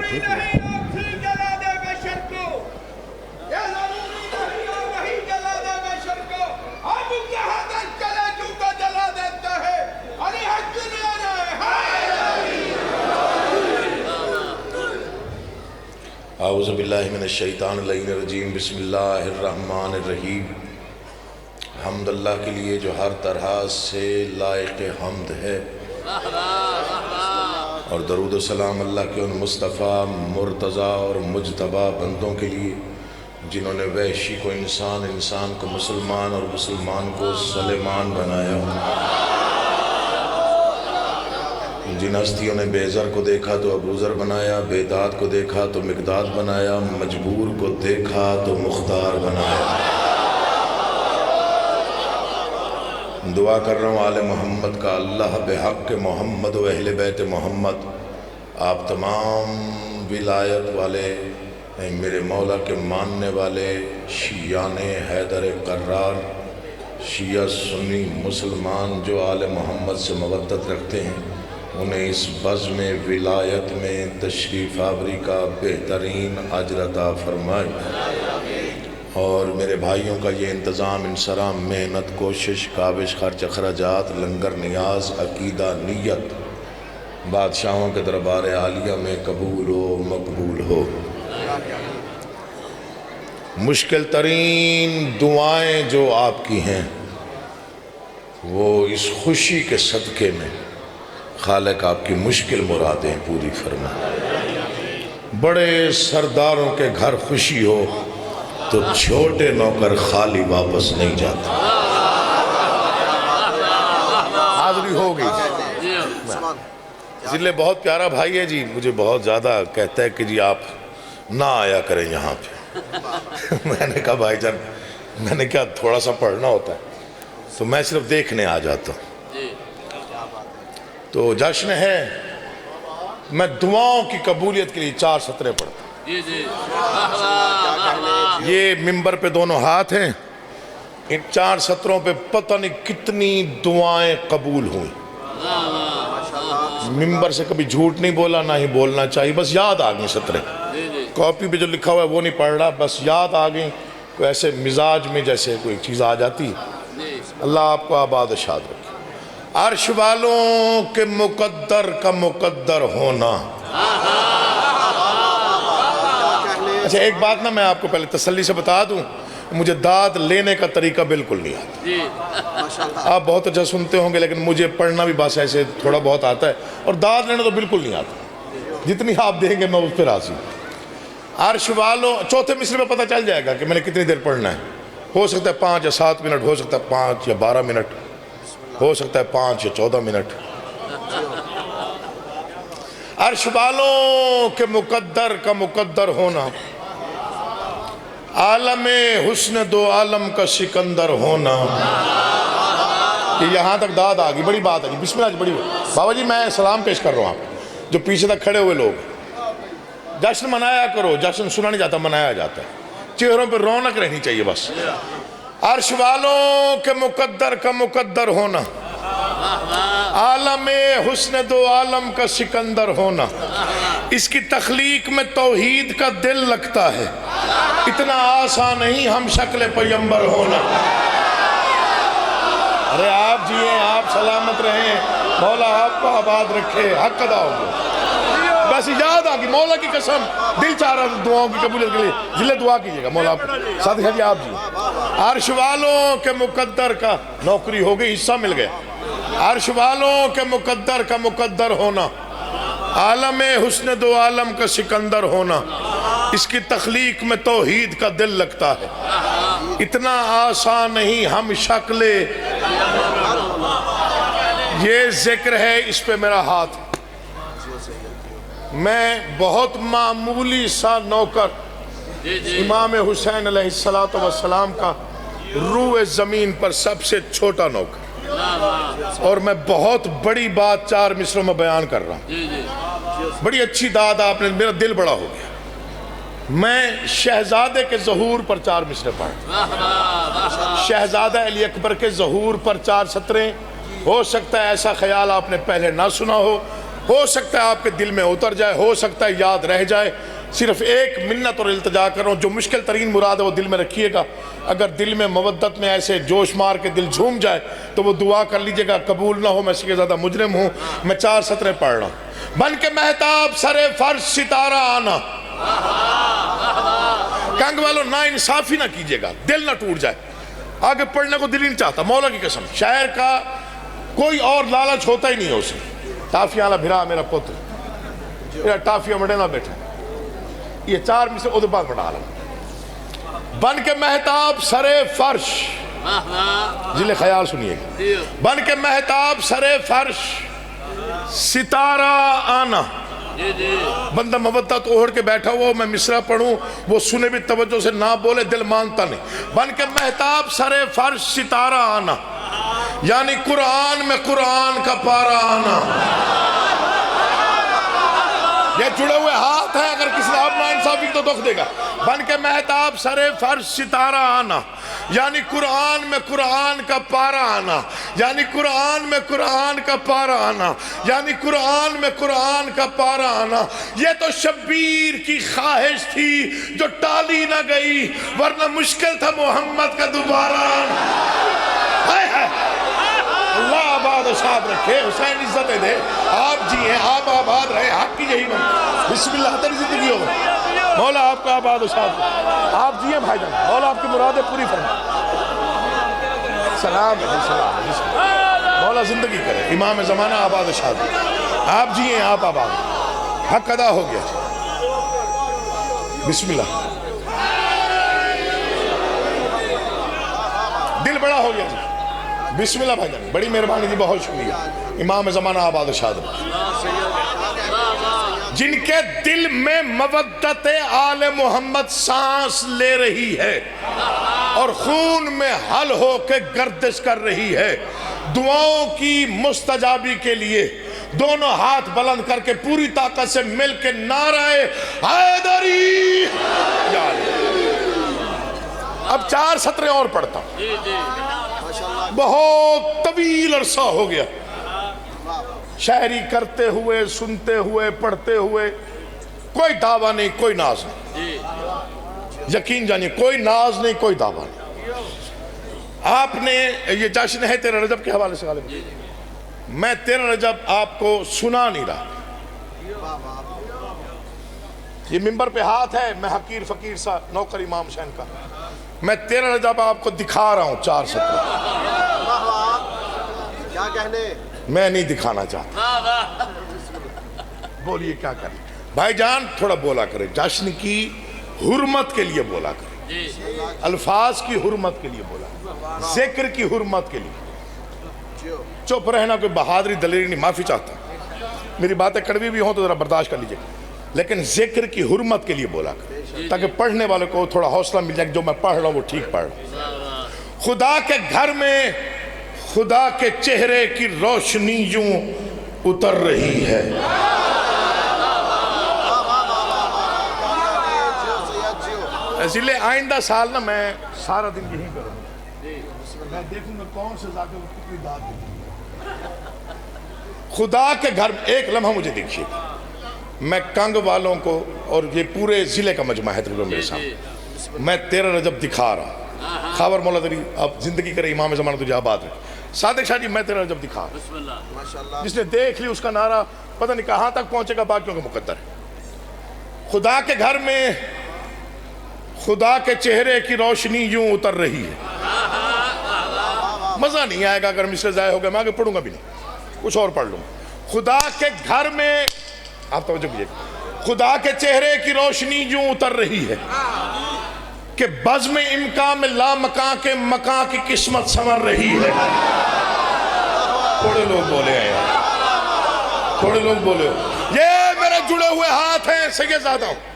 ٹھیک ہے اعوذ باللہ من الشیطان اللعین الرجیم بسم اللہ الرحمن الرحیم حمد اللہ کے لیے جو ہر طرح سے لائق حمد ہے، اور درود و سلام اللہ کے ان مصطفیٰ مرتضیٰ اور مجتبیٰ بندوں کے لیے جنہوں نے وحشی کو انسان، انسان کو مسلمان اور مسلمان کو سلیمان بنایا، جن ہستیوں نے بے زر کو دیکھا تو ابوذر بنایا، بے داد کو دیکھا تو مقداد بنایا، مجبور کو دیکھا تو مختار بنایا۔ دعا کر رہا ہوں آل محمد کا، اللہ بحق محمد و اہل بیت محمد آپ تمام ولایت والے میرے مولا کے ماننے والے شیعان حیدر قرار، شیعہ سنی مسلمان جو آل محمد سے مودت رکھتے ہیں، انہیں اس بزم ولایت میں تشریف آوری کا بہترین اجر عطا فرمائے، اور میرے بھائیوں کا یہ انتظام، انصرام، محنت، کوشش، کاوش، خرچ، اخراجات، لنگر، نیاز، عقیدہ، نیت بادشاہوں کے دربار عالیہ میں قبول و مقبول ہو۔ مشکل ترین دعائیں جو آپ کی ہیں وہ اس خوشی کے صدقے میں خالق آپ کی مشکل مرادیں پوری فرمائے۔ بڑے سرداروں کے گھر خوشی ہو تو چھوٹے نوکر خالی واپس نہیں جاتے۔ حاضری ہو گئی۔ ضلع بہت پیارا بھائی ہے جی، مجھے بہت زیادہ کہتا ہے کہ جی آپ نہ آیا کریں یہاں پہ۔ میں نے کہا بھائی جان، میں نے کیا تھوڑا سا پڑھنا ہوتا ہے تو میں صرف دیکھنے آ جاتا ہوں۔ تو جشن ہے، میں دعاؤں کی قبولیت کے لیے 4 سطریں پڑھتا ہوں۔ یہ ممبر پہ دونوں ہاتھ ہیں، ان 4 سطروں پہ پتہ نہیں کتنی دعائیں قبول ہوئیں۔ ممبر سے کبھی جھوٹ نہیں بولا، نہ ہی بولنا چاہیے، بس یاد آ گئیں سطریں۔ کاپی پہ جو لکھا ہوا ہے وہ نہیں پڑھ رہا، بس یاد آ گئیں، کوئی ایسے مزاج میں جیسے کوئی چیز آ جاتی۔ اللہ آپ کو آباد و شاد رکھے۔ عرش والوں کے مقدر کا مقدر ہونا۔ اچھا ایک بات نا میں آپ کو پہلے تسلی سے بتا دوں، مجھے داد لینے کا طریقہ بالکل نہیں آتا۔ آپ بہت اچھا سنتے ہوں گے لیکن مجھے پڑھنا بھی بس ایسے تھوڑا بہت آتا ہے، اور داد لینا تو بالکل نہیں آتا۔ جتنی آپ دیں گے میں اس پہ راضی ہوں۔ عرش والوں، چوتھے مصرے میں پتہ چل جائے گا کہ میں نے کتنی دیر پڑھنا ہے۔ ہو سکتا ہے 5 یا 7 منٹ، ہو سکتا ہے 5 یا 12 منٹ، ہو سکتا ہے 5 یا 14 منٹ۔ عرش والوں کے مقدر کا مقدر ہونا، عالم حسن دو عالم کا سکندر ہونا۔ یہاں تک داد آگئی، بڑی بات ہے جی، بسم اللہ جی، بڑی بات۔ بابا جی میں سلام پیش کر رہا ہوں آپ جو پیچھے تک کھڑے ہوئے لوگ، جشن منایا کرو، جشن سنا نہیں جاتا، منایا جاتا ہے، چہروں پہ رونق رہنی چاہیے بس۔ عرش والوں کے مقدر کا مقدر ہونا، عالم حسن دو عالم کا سکندر ہونا، اس کی تخلیق میں توحید کا دل لگتا ہے، اتنا آسان نہیں ہم شکل پیمبر ہونا۔ ارے آپ جیئیں، آپ سلامت رہیں، مولا آپ کو آباد رکھے، حق ادا ہوگا۔ بس یاد آگی، مولا کی قسم دل چاہ رہا دعاؤں کی قبولیت کے لیے ضلع دعا کیجئے گا مولا آپ کو۔ ساتھ ہی آپ جی، عرش والوں کے مقدر کا، نوکری ہو گئی، حصہ مل گیا۔ عرش والوں کے مقدر کا مقدر ہونا، عالم حسن دو عالم کا سکندر ہونا، اس کی تخلیق میں توحید کا دل لگتا ہے، اتنا آسان نہیں ہم شکل۔ یہ ذکر ہے، اس پہ میرا ہاتھ۔ میں بہت معمولی سا نوکر، امام حسین علیہ السلام کا روح زمین پر سب سے چھوٹا نوکر، اور میں بہت بڑی بات 4 مصروں میں بیان کر رہا ہوں۔ بڑی اچھی داد آپ نے، میرا دل بڑا ہو گیا۔ میں شہزادے کے ظہور پر 4 مصرے پڑھا، شہزادہ علی اکبر کے ظہور پر 4 سطریں۔ ہو سکتا ہے ایسا خیال آپ نے پہلے نہ سنا ہو، ہو سکتا ہے آپ کے دل میں اتر جائے، ہو سکتا ہے یاد رہ جائے. صرف ایک منت اور التجا کر رہا ہوں، جو مشکل ترین مراد ہے وہ دل میں رکھیے گا. اگر دل میں مودت میں ایسے جوش مار کے دل جھوم جائے تو وہ دعا کر لیجئے گا، قبول نہ ہو میں اس کے زیادہ مجرم ہوں. میں 4 سطریں پڑھ رہا ہوں. بن کے مہتاب سر فرش ستارہ آنا. کنگ والوں نا انصافی نہ کیجئے گا، دل نہ ٹوٹ جائے. آگے پڑھنے کو دل ہی نہیں چاہتا، مولا کی قسم. شاعر کا کوئی اور لالچ ہوتا ہی نہیں ہے اسے. ٹافیاں والا بھرا میرا پتر، میرا ٹافیاں مڑے نہ بیٹھا. یہ 4 میں سے ادھر بعد پڑھا رہا. بن کے مہتاب سر فرش، جلے خیال سنیے گا. بن کے مہتاب سر فرش ستارہ آنا. بندہ مودت اوڑھ کے بیٹھا ہوا میں مصرع پڑھوں، وہ سنے بھی توجہ سے نہ بولے دل مانتا نہیں. بن کے مہتاب سر فرش ستارہ آنا، یعنی قرآن میں قرآن کا پارہ آنا. یہ جڑے ہوئے ہاتھ ہیں، اگر کسی نے آپ نا انصافی تو دکھ دے گا. بن کے مہتاب سر فرش ستارہ آنا، یعنی قرآن میں قرآن کا پارہ آنا، یعنی قرآن میں قرآن کا پارہ آنا، یعنی قرآن میں قرآن کا پارہ آنا. یہ تو شبیر کی خواہش تھی جو ٹالی نہ گئی، ورنہ مشکل تھا محمد کا دوبارہ آنا. اللہ آباد و شاد رکھے، حسین عزتیں دے. آپ جی ہیں، آپ آباد رہے، حق کی یہی بات. بسم اللہ تیری زندگی ہو. مولا آپ کا آباد و شاد رکھے. آپ جی ہیں بھائی جان، مولا آپ کی مرادیں پوری فرمائے. سلام ہے، سلام ہے. مولا زندگی کرے، امام زمانہ آباد و شاد رکھے. آپ جی ہیں، آپ آباد. حق ادا ہو گیا. بسم اللہ. دل بڑا ہو گیا جی. بسم اللہ بھائی جان، بڑی مہربانی جی، بہت شکریہ. امام زمانہ آباد و شاد رکھے. جن کے دل میں مودت آل محمد سانس لے رہی ہے اور خون میں حل ہو کے گردش کر رہی ہے، دعاؤں کی مستجابی کے لیے دونوں ہاتھ بلند کر کے پوری طاقت سے مل کے نعرہ حیدری. یا اب 4 سطریں اور پڑھتا ہوں، بہت طویل عرصہ ہو گیا شاعری کرتے ہوئے، سنتے ہوئے، پڑھتے ہوئے. کوئی دعویٰ نہیں، کوئی ناز نہیں. یقین جانیے، کوئی ناز نہیں، کوئی دعویٰ نہیں. آپ نے یہ جشن ہے 13 رجب کے حوالے سے غالب، میں 13 رجب آپ کو سنا نہیں رہا. یہ منبر پہ ہاتھ ہے، میں حقیر فقیر سا نوکر امام حسین کا. میں 13 رجب آپ کو دکھا رہا ہوں 4 سطر. کیا کہنے؟ میں نہیں دکھانا چاہتا. بولیے کیا کریں بھائی جان، تھوڑا بولا کرے. جشن کی حرمت کے لیے بولا کرے، الفاظ کی حرمت کے لیے بولا، ذکر کی حرمت کے لیے. چپ رہنا کوئی بہادری دلیری نہیں. معافی چاہتا ہوں، میری باتیں کڑوی بھی ہوں تو ذرا برداشت کر لیجئے، لیکن ذکر کی حرمت کے لیے بولا کرے تاکہ پڑھنے والوں کو تھوڑا حوصلہ مل جائے کہ جو میں پڑھ رہا ہوں وہ ٹھیک پڑھ رہا ہوں. خدا کے گھر میں خدا کے چہرے کی روشنی یوں اتر رہی ہے. اس لیے آئندہ سال نا میں سارا دن یہی کروں گا. میں دیکھوں گا کون سے ذاکر کتنی داد دیتی. خدا کے گھر میں ایک لمحہ مجھے دیکھیے. میں کنگ والوں کو اور یہ پورے ضلع کا مجمع ہے تقریباً میرے سامنے. میں 13 رجب دکھا رہا. خاور مولا دری اب زندگی کرے، امام زمانہ تجھے آباد ہے. صادق شاہ جی میں 13 رجب دکھا رہا. جس نے دیکھ لی اس کا نعرہ پتہ نہیں کہاں تک پہنچے گا، باقیوں کا مقدر ہے. خدا کے گھر میں خدا کے چہرے کی روشنی یوں اتر رہی ہے. مزہ نہیں آئے گا اگر مصرع ضائع ہو گیا، میں آگے پڑھوں گا بھی نہیں، کچھ اور پڑھ لوں. خدا کے گھر میں، آپ توجہ کیجئے، خدا کے چہرے کی روشنی یوں اتر رہی ہے کہ بزم امکان میں لا مکان کے مکان کی قسمت سنور رہی ہے. تھوڑے لوگ بولے ہیں یار، تھوڑے لوگ بولے ہو. یہ میرے جڑے ہوئے ہاتھ ہیں، سید زادہ ہوں.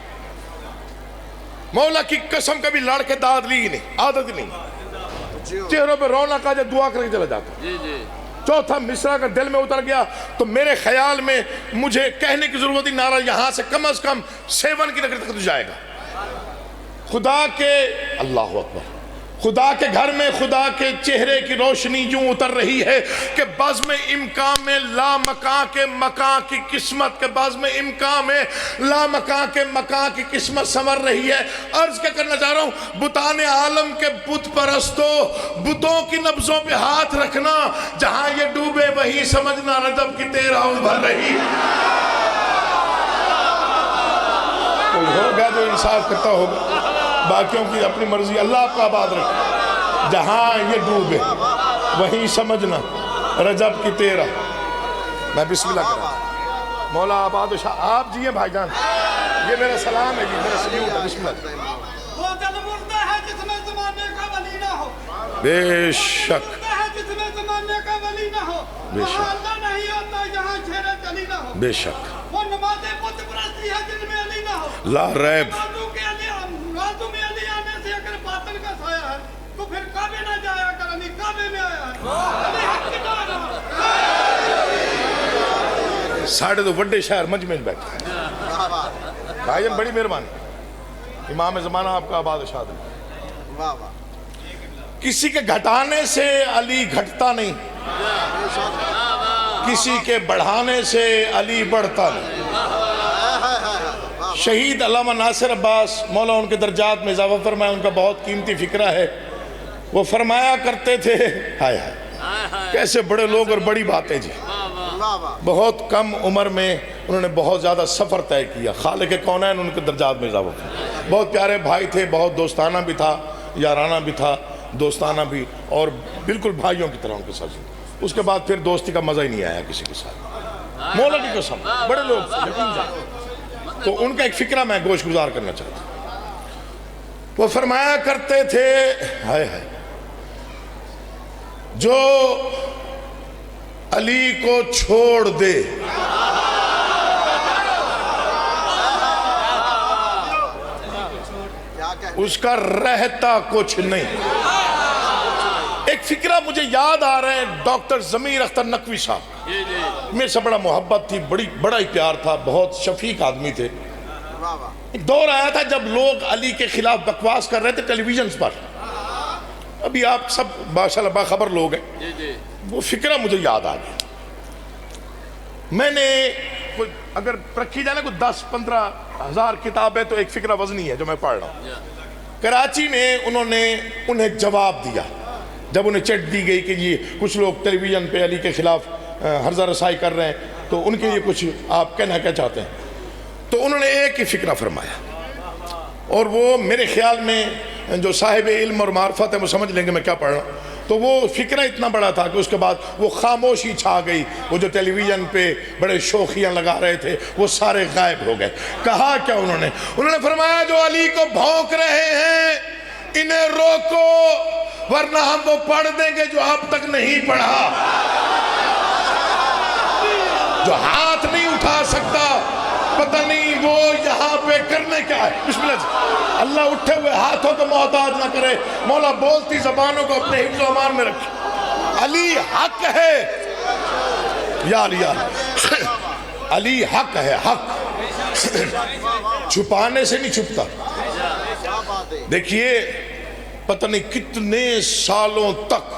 مولا کی قسم کبھی لڑ کے داد لی نہیں، عادت نہیں. چہروں پہ رونق آ جائے دعا کر کے چلا جاتا. چوتھا مصرع کا دل میں اتر گیا تو میرے خیال میں مجھے کہنے کی ضرورت ہی، نعرہ یہاں سے کم از کم 7 کی نگری تک تو جائے گا. خدا کے اللہ اکبر خدا کے گھر میں خدا کے چہرے کی روشنی یوں اتر رہی ہے کہ بزم امکان میں لا مکان کے مکان کی قسمت کے بزم امکان میں لا مکان کے مکان کی قسمت سنور رہی ہے۔ عرض کیا کرنا چاہ رہا ہوں، بتان عالم کے بت پرستو، بتوں کی نبضوں پہ ہاتھ رکھنا، جہاں یہ ڈوبے وہی سمجھنا رجب کی تیرا ابھر رہی۔ کوئی ہوگا جو انصاف کرتا ہوگا، باقیوں کی اپنی مرضی، اللہ آپ کو آباد رکھے۔ جہاں یہ ڈوبے وہیں سمجھنا رجب کی تیرا۔ میں بسم اللہ کرتا ہوں۔ مولا آباد شاہ آپ جی ہیں بھائی جان، یہ میرا سلام ہے جی، میرا سلیوٹ ہے، بسم اللہ۔ وہ دل مردہ ہے جس میں زمانے کا ولی نہ ہو، بے شک مردہ ہے جس میں زمانے کا ولی نہ ہو، بے شک، وہاں اللہ نہیں ہوتا جہاں شیر چلی نہ ہو، بے شک، وہ نماز بت پرستی ہے جن میں علی نہ ہو، لا ریب، رازو میں علی آنے سے اگر باطل کا سایہ ہے تو پھر کعبے نہ جایا کر، علی کعبے میں آیا ہے، علی حق کی دار ہے۔ ساڑھے تو وڈے شہر مجمع میں بیٹھے بھائی جان، بڑی مہربانی، امام زمانہ آپ کا آباد شاد ہے۔ کسی کے گھٹانے سے علی گھٹتا نہیں، کسی کے بڑھانے سے علی بڑھتا نہیں۔ شہید علامہ ناصر عباس مولا ان کے درجات میں اضافہ فرمایا، ان کا بہت قیمتی فکرہ ہے۔ وہ فرمایا کرتے تھے، ہائے ہائے کیسے بڑے لوگ اور بڑی باتیں جی، بہت کم عمر میں انہوں نے بہت زیادہ سفر طے کیا۔ خالق کونین ان کے درجات میں اضافہ فرمایا۔ بہت پیارے بھائی تھے، بہت دوستانہ بھی تھا، یارانہ بھی تھا، دوستانہ بھی، اور بالکل بھائیوں کی طرح ان کے ساتھ۔ اس کے بعد پھر دوستی کا مزہ ہی نہیں آیا کسی کے ساتھ، مولا کی قسم، بڑے لوگ تھے، یقین جائے۔ تو ان کا ایک فکرہ میں گوش گزار کرنا چاہتا ہوں۔ وہ فرمایا کرتے تھے، ہائے ہائے، جو علی کو چھوڑ دے اس کا رہتا کچھ نہیں۔ ایک فکرہ مجھے یاد آ رہے ہیں، ڈاکٹر ضمیر اختر نقوی صاحب، میرے سے بڑا محبت تھی، بڑا ہی پیار تھا، بہت شفیق آدمی تھے۔ ایک دور آیا تھا جب لوگ علی کے خلاف بکواس کر رہے تھے ٹیلی ویژنز پر، ابھی آپ سب ماشاءاللہ باخبر لوگ ہیں، وہ فکرہ مجھے یاد آ گیا۔ میں نے اگر رکھی جائے نا کوئی 10-15 ہزار کتابیں، تو ایک فکرہ وزنی ہے جو میں پڑھ رہا ہوں۔ کراچی میں انہیں جواب دیا جب انہیں چٹ دی گئی کہ یہ کچھ لوگ ٹیلی ویژن پہ علی کے خلاف ہرزہ رسائی کر رہے ہیں، تو ان کے لیے کچھ آپ کہنا کیا چاہتے ہیں؟ تو انہوں نے ایک ہی فکرہ فرمایا، اور وہ میرے خیال میں جو صاحب علم اور معرفت ہے وہ سمجھ لیں گے میں کیا پڑھ رہا ہوں۔ تو وہ فکرہ اتنا بڑا تھا کہ اس کے بعد وہ خاموشی چھا گئی، وہ جو ٹیلی ویژن پہ بڑے شوخیاں لگا رہے تھے وہ سارے غائب ہو گئے۔ کہا کیا انہوں نے فرمایا، جو علی کو بھونک رہے ہیں انہیں روکو، ورنہ ہم وہ پڑھ دیں گے جو اب تک نہیں پڑھا۔ جو ہاتھ نہیں اٹھا سکتا، پتہ نہیں وہ یہاں پہ کرنے کیا ہے۔ بسم اللہ جی، اللہ اٹھے ہوئے ہاتھوں کو محتاج نہ کرے، مولا بولتی زبانوں کو اپنے حفظ و امان میں رکھے۔ علی حق ہے یا علی، علی حق ہے، حق چھپانے سے نہیں چھپتا۔ دیکھیے پتہ نہیں کتنے سالوں تک،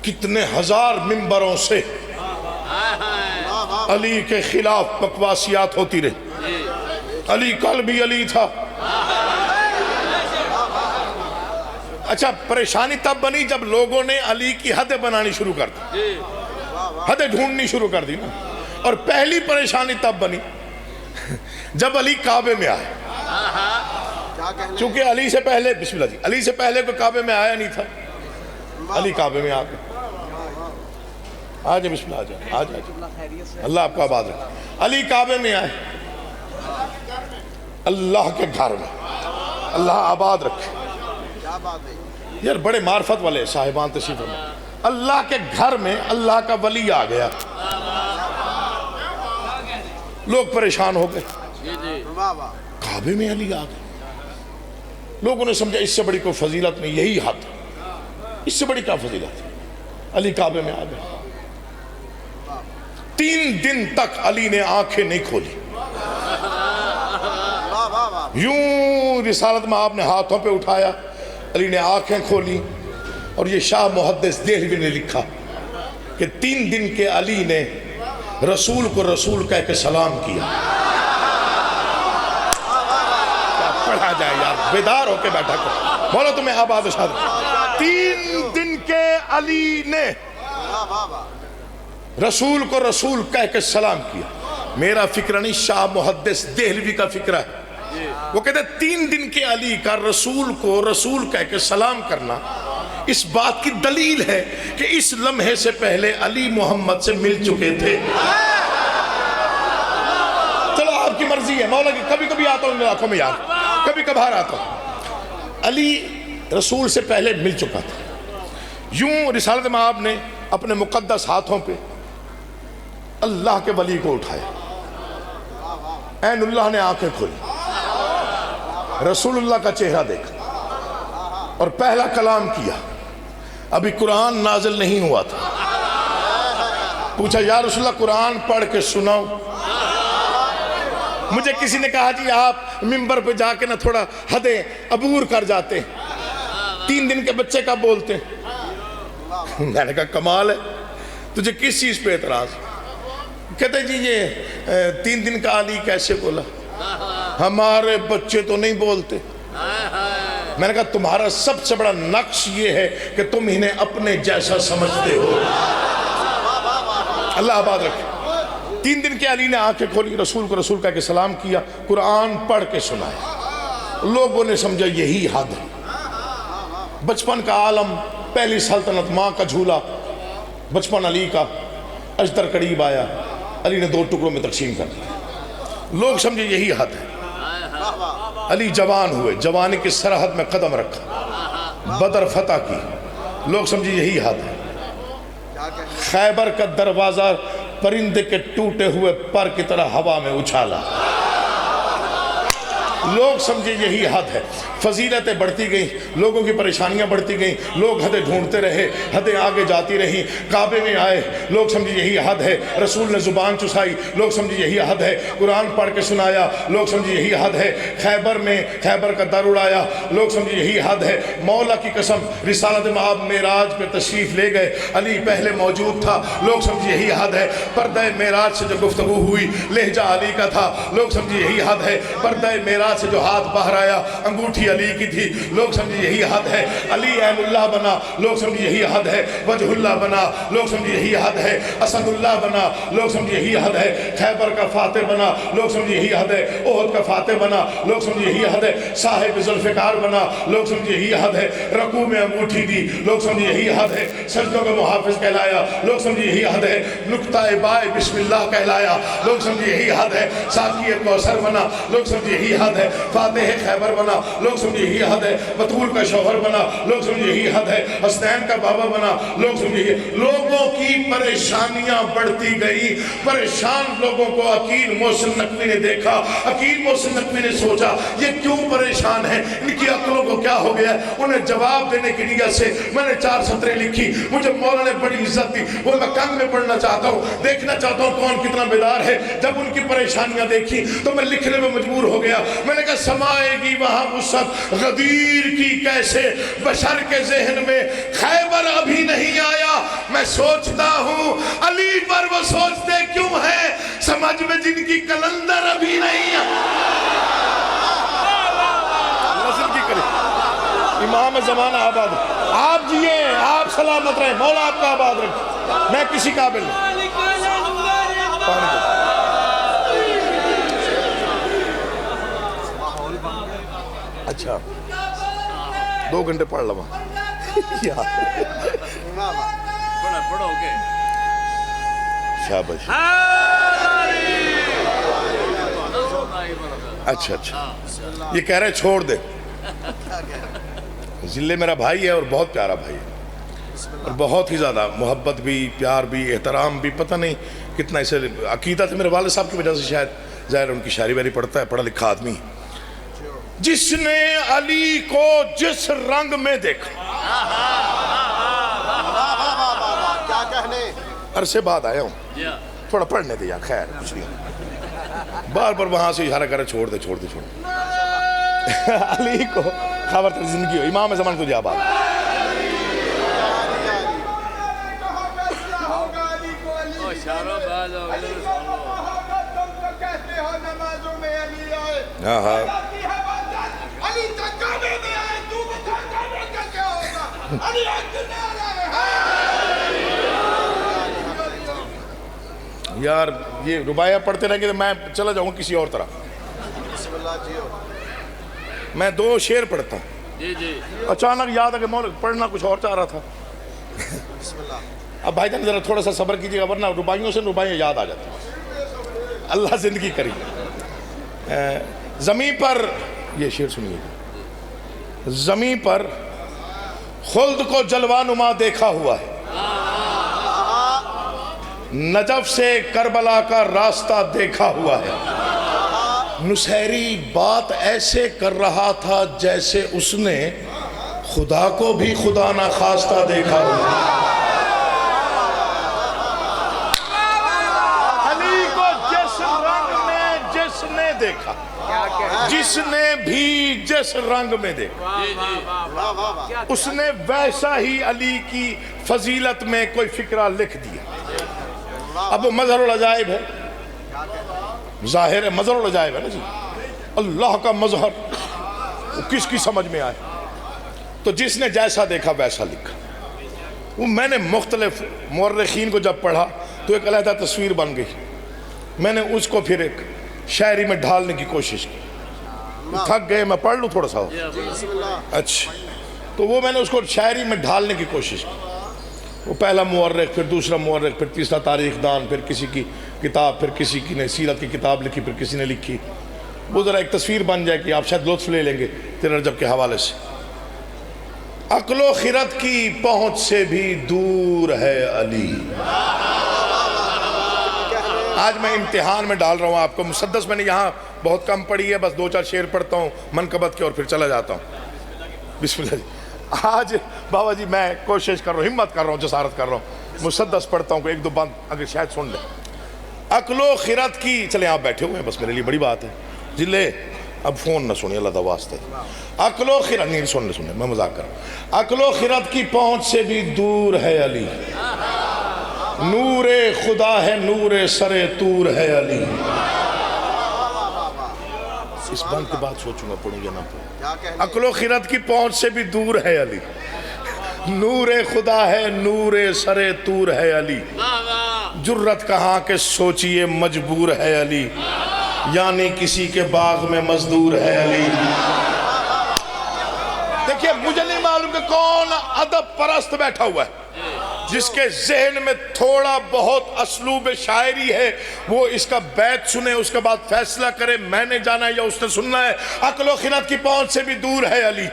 کتنے ہزار ممبروں سے علی کے خلاف بکواسیات ہوتی رہی۔ علی کل بھی علی تھا۔ اچھا، پریشانی تب بنی جب لوگوں نے علی کی حدیں بنانی شروع کر دی، حدیں ڈھونڈنی شروع کر دی نا۔ اور پہلی پریشانی تب بنی جب علی کعبے میں آئے، چونکہ علی سے پہلے، بسم اللہ جی، علی سے پہلے کوئی کعبے میں آیا نہیں تھا، علی کعبے میں آ گئے۔ آجائے بسم اللہ، آجائے، اللہ آپ کو آباد رکھے۔ علی کعبے میں آئے، اللہ کے گھر میں، اللہ آباد رکھے۔ یار بڑے معرفت والے صاحبان تشریف فرما، اللہ کے گھر میں اللہ کا ولی آ گیا، لوگ پریشان ہو گئے، کعبے میں علی آ گئے۔ لوگوں نے سمجھا اس سے بڑی کوئی فضیلت نہیں، یہی حد، اس سے بڑی کیا فضیلت ہے؟ علی کعبے میں آ گئے۔ 3 دن تک علی نے آنکھیں نہیں کھولی، یوں رسالت میں آپ نے ہاتھوں پہ اٹھایا، علی نے آنکھیں کھولی اور یہ شاہ محدث دہلوی نے لکھا کہ 3 دن کے علی نے رسول کو رسول کہہ کے سلام کیا. پڑھا جائے یار، بیدار ہو کے بیٹھا کر بولو تمہیں آباد و شاد. 3 دن کے علی نے رسول کو رسول کہہ کے سلام کیا. میرا فکرہ نہیں، شاہ محدث دہلوی کا فکرہ ہے. وہ کہتے ہیں 3 دن کے علی کا رسول کو رسول کہہ کے سلام کرنا اس بات کی دلیل ہے کہ اس لمحے سے پہلے علی محمد سے مل چکے تھے. چلو آپ کی مرضی ہے، مولا کی کبھی کبھی آتا ہوں میرے آنکھوں میں یار، کبھی کبھار آتا ہوں. علی رسول سے پہلے مل چکا تھا. یوں رسالت مآب نے اپنے مقدس ہاتھوں پہ اللہ کے ولی کو اٹھایا. عین اللہ نے آنکھیں کھولی، رسول اللہ کا چہرہ دیکھا اور پہلا کلام کیا. ابھی قرآن نازل نہیں ہوا تھا. پوچھا یا رسول اللہ قرآن پڑھ کے سناؤ. مجھے کسی نے کہا جی آپ منبر پہ جا کے نہ تھوڑا حدیں عبور کر جاتے، 3 دن کے بچے کا بولتے. میں نے کہا کمال ہے، تجھے کس چیز پہ اعتراض؟ کہتے جی یہ 3 دن کا علی کیسے بولا؟ ہمارے بچے تو نہیں بولتے. میں نے کہا تمہارا سب سے بڑا نقص یہ ہے کہ تم انہیں اپنے جیسا سمجھتے ہو. اللہ آباد رکھے. 3 دن کے علی نے آنکھیں کھولی، رسول کو رسول کہہ کے سلام کیا، قرآن پڑھ کے سنایا. لوگوں نے سمجھا یہی حد ہے. بچپن کا عالم، پہلی سلطنت، ماں کا جھولا، بچپن علی کا. اجدر قریب آیا، علی نے 2 ٹکڑوں میں تقسیم کر دیا. لوگ سمجھے یہی حد ہے. علی جوان ہوئے، جوانی کی سرحد میں قدم رکھا، بدر فتح کی. لوگ سمجھے یہی حد ہے. خیبر کا دروازہ پرندے کے ٹوٹے ہوئے پر کی طرح ہوا میں اچھالا. لوگ سمجھے یہی حد ہے. فضیلتیں بڑھتی گئیں، لوگوں کی پریشانیاں بڑھتی گئیں، لوگ حدیں ڈھونڈتے رہے، حدیں آگے جاتی رہیں. کعبے میں آئے، لوگ سمجھے یہی حد ہے. رسول نے زبان چسائی، لوگ سمجھے یہی حد ہے. قرآن پڑھ کے سنایا، لوگ سمجھے یہی حد ہے. خیبر میں خیبر کا در اڑایا، لوگ سمجھے یہی حد ہے. مولا کی قسم رسالت مآب معراج پہ تشریف لے گئے، علی پہلے موجود تھا، لوگ سمجھے یہی حد ہے. پردہ معراج سے جو گفتگو ہوئی لہجہ علی کا تھا، لوگ سمجھے یہی حد ہے. پردہ معراج سے جو ہاتھ باہر آیا انگوٹھی علی کی تھی، لوگ سمجھے یہی حد ہے. علی عین اللہ بنا، لوگ سمجھے یہی حد ہے. وجہ اللہ بنا، لوگ سمجھے یہی حد ہے. اسد اللہ بنا، لوگ سمجھے یہی حد ہے. خیبر کا فاتح بنا، لوگ سمجھے یہی حد ہے. احد کا فاتح بنا، لوگ سمجھے یہی حد ہے. صاحب ذوالفقار بنا، لوگ سمجھے یہی حد ہے. رکوع میں انگوٹھی دی، لوگ سمجھے یہی حد ہے. سجدوں کا محافظ کہلایا، لوگ سمجھے یہی حد ہے. نقطہ بائے بسم اللہ کہلایا، لوگ سمجھے یہی حد ہے. ساقی کوثر بنا، لوگ سمجھے یہی حد ہے. فاتح خیبر بنا، لوگ سمجھے یہی حد ہے. بطول کا شوہر بنا، لوگ سمجھے یہی حد ہے. حسنین کا بابا بنا، لوگ سمجھے یہی. لوگوں کی پریشانیاں بڑھتی گئی. پریشان لوگوں کو عقیل محسن نقوی نے دیکھا. عقیل محسن نقوی نے سوچا یہ کیوں پریشان ہیں، ان کی عقلوں کو کیا ہو گیا ہے. انہیں جواب دینے کی نیت سے میں نے 4 سطریں لکھی. مجھے مولا نے بڑی عزت دی. وہ میں کان میں پڑھنا چاہتا ہوں، دیکھنا چاہتا ہوں کون کتنا بیدار ہے. جب ان کی پریشانیاں دیکھی تو میں لکھنے میں مجبور ہو گیا. میں نے کہا سمائے گی وہاں وسعت غدیر کی کیسے، بشر کے ذہن میں خیبر ابھی نہیں آیا. میں سوچتا ہوں علی پر وہ سوچتے کیوں ہیں، سمجھ میں جن کی کلندر ابھی نہیں ہے. نسل کی کرے امام زمانہ آباد. آپ جیئے، آپ سلامت رہیں، مولا آپ کا آباد رکھے. میں کسی قابل نہیں. اچھا 2 گھنٹے پڑھ لوا پڑھو گے. شاباش. اچھا یہ کہہ رہے چھوڑ دے. ذلے میرا بھائی ہے اور بہت پیارا بھائی ہے اور بہت ہی زیادہ محبت بھی، پیار بھی، احترام بھی. پتہ نہیں کتنا اسے عقیدہ تھا. میرے والد صاحب کی وجہ سے شاید ظاہر ان کی شاعری واری پڑھتا ہے، پڑھا لکھا آدمی. جس نے علی کو جس رنگ میں دیکھا، کیا کہنے، عرصے بعد آیا ہوں، تھوڑا پڑھنے دے یار. خیر کچھ نہیں، بار بار وہاں سے اشارہ کرے چھوڑ دے چھوڑ دے چھوڑ دے. علی کو خبر تیری زندگی ہو، امام زمان تجھے آباد. او شارو باز ہو گئے تم تو کہتے ہو نمازوں میں علی آئے. ہاں ہاں علی تو کعبے میں آئے، تو بتا کعبے کا کیا ہوگا؟ علی اکبر ہے. یار یہ رباعیہ پڑھتے رہیں گے تو میں چلا جاؤں کسی اور طرح. بسم اللہ جیو. میں 2 شعر پڑھتا ہوں. جی جی اچانک یاد ہے کہ مولوی پڑھنا کچھ اور چاہ رہا تھا. بسم اللہ. اب بھائی جان ذرا تھوڑا سا صبر کیجیے گا ورنہ رباعیوں سے رباعیاں یاد آ جاتی ہیں. اللہ زندگی کری. زمین پر یہ شعر سنیے. زمین پر خلد کو جلوہ نما دیکھا ہوا ہے، نجف سے کربلا کا راستہ دیکھا ہوا ہے. نصیری بات ایسے کر رہا تھا جیسے اس نے خدا کو بھی خدا نہ خواستہ دیکھا ہوا ہے. علی کو جس رنگ میں جس نے دیکھا، جس نے بھی جس رنگ میں دیکھا، واہ واہ واہ. اس نے ویسا ہی علی کی فضیلت میں کوئی فکرہ لکھ دیا. اب وہ مظہر العجائب ہے، ظاہر ہے مظہر العجائب ہے نا جی. اللہ کا مظہر وہ کس کی سمجھ میں آئے؟ تو جس نے جیسا دیکھا ویسا لکھا. وہ میں نے مختلف مورخین کو جب پڑھا تو ایک علیحدہ تصویر بن گئی. میں نے اس کو پھر ایک شاعری میں ڈھالنے کی کوشش کی. تھک گئے، میں پڑھ لوں تھوڑا سا. بسم اللہ. اچھا تو وہ میں نے اس کو شاعری میں ڈھالنے کی کوشش کی. وہ پہلا مورخ، پھر دوسرا مورخ، پھر تیسرا تاریخ دان، پھر کسی کی کتاب، پھر کسی کی نے سیرت کی کتاب لکھی، پھر کسی نے لکھی. وہ ذرا ایک تصویر بن جائے کہ آپ شاید لطف لے لیں گے تیرے رجب کے حوالے سے. عقل و خرد کی پہنچ سے بھی دور ہے علی. آج میں امتحان میں ڈال رہا ہوں آپ کو. مسدس میں نے یہاں بہت کم پڑھی ہے، بس 2-4 شعر پڑھتا ہوں منقبت کے اور پھر چلا جاتا ہوں. بسم اللہ جی. آج بابا جی میں کوشش کر رہا ہوں، ہمت کر رہا ہوں، جسارت کر رہا ہوں. مسدس پڑھتا ہوں، 1-2 بند اگر شاید سن لیں. عقل و خرد کی، چلیں آپ بیٹھے ہوئے ہیں بس میرے لیے بڑی بات ہے جی. لے اب فون نہ سنیے، اللہ دا واسطے. عقل و خرد نہیں سننے میں مذاق کر رہا ہوں. عقل و خرد کی پہنچ سے بھی دور ہے علی. نور خدا ہے، نور سر طور ہے علی. اس بند کے بعد سوچوں گا پڑھوں گا نہ پڑھوں. عقل و خرد کی پہنچ سے بھی دور ہے علی. نور خدا ہے، نور سر طور ہے علی. جرت کہاں کہ سوچئے مجبور ہے علی. یعنی کسی کے باغ میں مزدور ہے علی. دیکھیے مجھے نہیں معلوم کہ کون ادب پرست بیٹھا ہوا ہے جس کے ذہن میں تھوڑا بہت اسلوب شاعری ہے، وہ اس کا بیت سنے، اس کے بعد فیصلہ کرے میں نے جانا ہے یا اس نے سننا ہے. عقل و خرد کی پہنچ سے بھی دور ہے علی.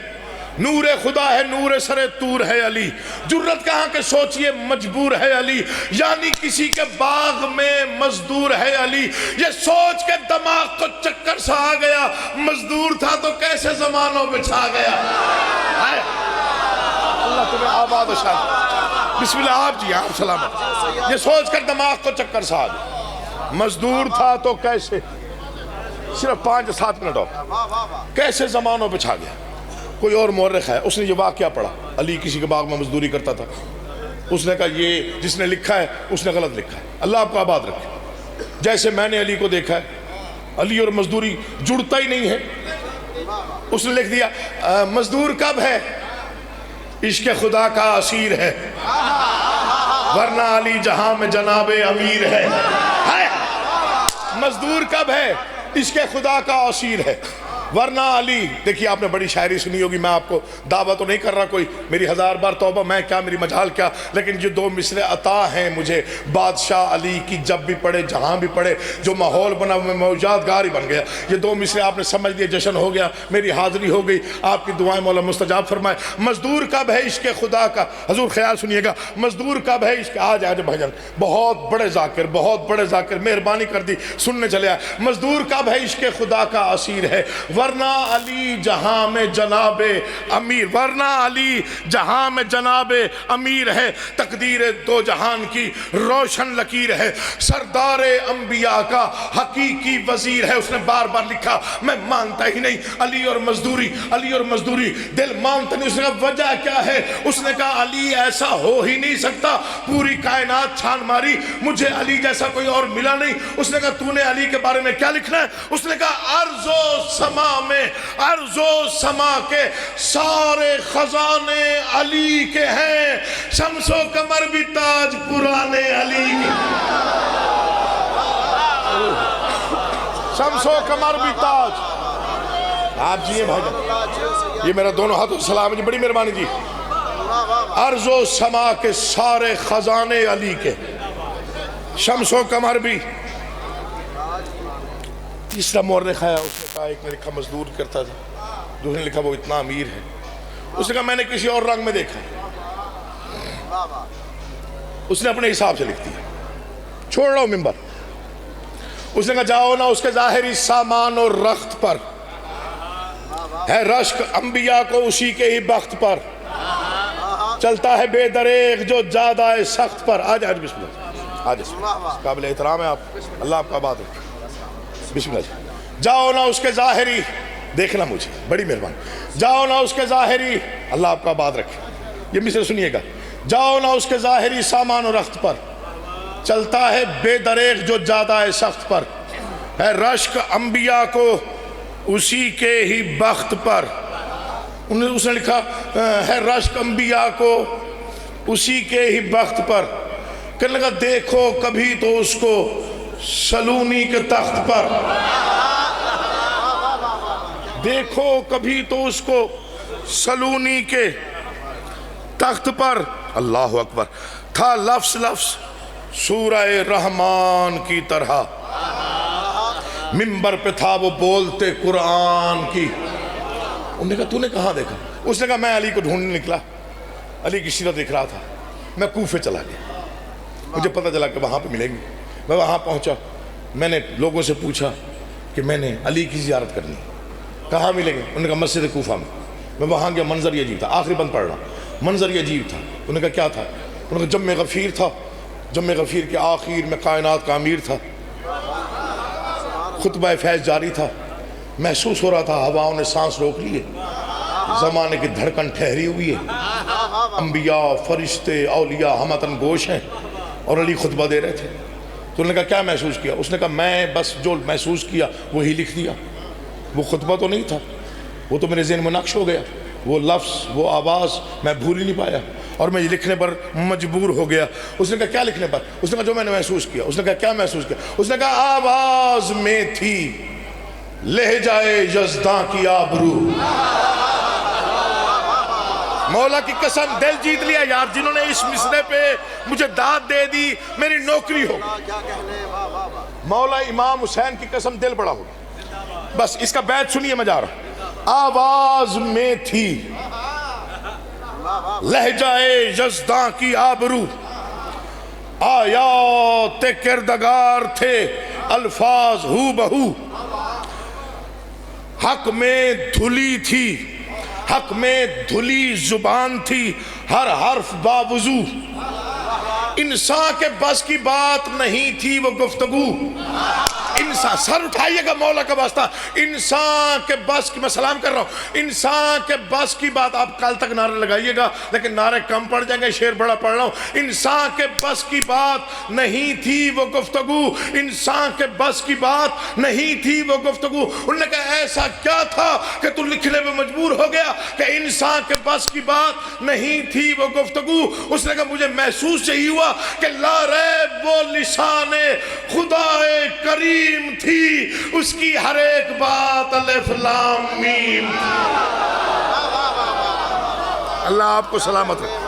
نور خدا ہے، نور سر طور ہے علی. جرت کہاں کہ سوچئے مجبور ہے علی. یعنی کسی کے باغ میں مزدور ہے علی. یہ سوچ کے دماغ کو چکر سا آ گیا، مزدور تھا تو کیسے زمانوں میں چھا گیا. اللہ تمہیں آباد و شاد. بسم اللہ. آپ جی آپ سلامت. یہ سوچ کر دماغ کو چکر سا آ گیا، مزدور تھا تو کیسے، صرف 5-7 منٹ اور، کیسے زمانوں پہ چھا گیا. کوئی اور مورخ ہے، اس نے یہ واقعہ پڑھا، علی کسی کے باغ میں مزدوری کرتا تھا. اس نے کہا یہ جس نے لکھا ہے اس نے غلط لکھا ہے، اللہ آپ کو آباد رکھے. جیسے میں نے علی کو دیکھا ہے، علی اور مزدوری جڑتا ہی نہیں ہے. اس نے لکھ دیا مزدور کب ہے؟ عشق خدا کا اسیر ہے، ورنہ علی جہاں میں جناب امیر ہے. مزدور کب ہے؟ عشق خدا کا اسیر ہے، ورنہ علی. دیکھیے آپ نے بڑی شاعری سنی ہوگی، میں آپ کو دعویٰ تو نہیں کر رہا کوئی، میری 1000 بار توبہ، میں کیا میری مجال کیا، لیکن یہ 2 مصرے عطا ہیں مجھے بادشاہ علی کی. جب بھی پڑھے جہاں بھی پڑھے جو ماحول بنا میں موجات گار ہی بن گیا. یہ 2 مصرے آپ نے سمجھ لیے، جشن ہو گیا، میری حاضری ہو گئی، آپ کی دعائیں مولا مستجاب فرمائے. مزدور کب ہے عشق خدا کا، حضور خیال سنیے گا، مزدور کب ہے عشق. آج بھائی جان بہت بڑے ذاکر، بہت بڑے ذاکر، مہربانی کر دی سننے چلے آئے. مزدور کب ہے عشق خدا کا اسیر ہے، ورنہ علی جہاں میں جناب امیر، ورنہ علی جہاں میں جناب امیر ہے، تقدیر دو جہان کی روشن لکیر ہے، سردار انبیاء کا حقیقی وزیر ہے۔ اس نے بار بار لکھا میں مانتا ہی نہیں علی اور مزدوری، علی اور مزدوری، دل مانتا نہیں۔ اس نے کہا وجہ کیا ہے؟ اس نے کہا علی ایسا ہو ہی نہیں سکتا، پوری کائنات چھان ماری، مجھے علی جیسا کوئی اور ملا نہیں۔ اس نے کہا تو نے علی کے بارے میں کیا لکھنا ہے؟ اس نے کہا ارض و سما میں، ارض و سما کے سارے خزانے علی کے ہیں، شمس و قمر بھی تاج پرانے علی کے، شمس و قمر بھی تاج۔ آپ جی ہیں بھائی جان، یہ میرا دونوں ہاتھوں سے سلام ہے جی، بڑی مہربانی جی۔ ارض و سما کے سارے خزانے علی کے، شمس و قمر بھی۔ تیسرا مورخ ہے، اس نے کہا، ایک نے لکھا مزدور کرتا تھا، دوسرے نے لکھا وہ اتنا امیر ہے۔ اس نے کہا میں نے کسی اور رنگ میں دیکھا، اس نے اپنے حساب سے لکھ دیا، چھوڑ رہا ہوں ممبر۔ اس نے کہا جاؤ نا اس کے ظاہری سامان اور رخت پر ہے رشک انبیاء کو اسی کے ہی بخت پر، چلتا ہے بے دریغ جو زیادہ سخت پر۔ آج بسم اللہ، آج قابل احترام ہے آپ، اللہ آپ کا بات ہے، بسم اللہ جی۔ جاؤ نا اس کے ظاہری، دیکھنا مجھے، بڑی مہربانی، جاؤ نا اس کے ظاہری، اللہ آپ کا بات رکھے، یہ مصرع سنیے گا، جاؤ نا اس کے ظاہری سامان و رخت پر، چلتا ہے بے دریغ جو زیادہ سخت پر، ہے رشک انبیاء کو اسی کے ہی بخت پر۔ اس نے لکھا ہے رشک انبیاء کو اسی کے ہی بخت پر، کہنے لگا دیکھو کبھی تو اس کو سلونی کے تخت پر، دیکھو کبھی تو اس کو سلونی کے تخت پر۔ اللہ اکبر، تھا لفظ لفظ سورہ رحمان کی طرح، ممبر پہ تھا وہ بولتے قرآن کی۔ انہوں نے کہا تو نے کہاں دیکھا؟ اس نے کہا میں علی کو ڈھونڈنے نکلا، علی کی سیرت دیکھ رہا تھا، میں کوفے چلا گیا، مجھے پتہ چلا کہ وہاں پہ ملیں گے۔ میں وہاں پہنچا، میں نے لوگوں سے پوچھا کہ میں نے علی کی زیارت کرنی، کہاں ملیں گے؟ انہوں نے کہا مسجد کوفہ میں۔ میں وہاں گیا، منظر یہ عجیب تھا، آخری بند پڑھ رہا، منظر یہ عجیب تھا۔ انہوں نے کہا کیا تھا؟ انہوں نے کہا جم غفیر تھا، جم غفیر کے آخر میں کائنات کا امیر تھا، خطبہ فیض جاری تھا، محسوس ہو رہا تھا ہواؤں نے سانس روک لی ہے، زمانے کی دھڑکن ٹھہری ہوئی ہے، انبیاء فرشتے اولیاء ہمتن گوش ہیں، اور علی خطبہ دے رہے تھے۔ تو انہوں نے کہا کیا محسوس کیا؟ اس نے کہا میں بس جو محسوس کیا وہی لکھ دیا، وہ خطبہ تو نہیں تھا، وہ تو میرے ذہن میں نقش ہو گیا، وہ لفظ وہ آواز میں بھول ہی نہیں پایا، اور میں یہ لکھنے پر مجبور ہو گیا۔ اس نے کہا کیا لکھنے پر؟ اس نے کہا جو میں نے محسوس کیا۔ اس نے کہا کیا محسوس کیا؟ اس نے کہا آواز میں تھی لہجۂ یزداں کی آبرو۔ مولا کی قسم دل جیت لیا یار، جنہوں نے اس مصرے پہ مجھے داد دے دی میری نوکری ہو، مولا امام حسین کی قسم دل بڑا ہو۔ بس اس کا بیت سنیے، میں جا رہا ہوں۔ آواز میں تھی لہجۂ یزداں کی آبرو، آیات کردگار تھے الفاظ ہو بہو، حق میں دھلی تھی، حق میں دھلی زبان تھی، ہر حرف باوضو، انسان کے بس کی بات نہیں تھی وہ گفتگو۔ انسان، سر اٹھائیے گا مولا کا واسطہ، انسان کے بس کی، میں سلام کر رہا ہوں، انسان کے بس کی بات، آپ کل تک نعرے لگائیے گا لیکن نعرے کم پڑ جائیں گے، شعر بڑا پڑھ رہا ہوں۔ انسان کے بس کی بات نہیں تھی وہ گفتگو، انسان کے بس کی بات نہیں تھی وہ گفتگو۔ انہوں نے کہا ایسا کیا تھا کہ تو لکھنے میں مجبور ہو گیا کہ انسان کے بس کی بات نہیں تھی وہ گفتگو؟ اس نے کہا مجھے محسوس یہی ہوا کہ لا ریب وہ لسان خدا کریم تھی، اس کی ہر ایک بات الف لام میم۔ اللہ آپ کو سلامت رکھے۔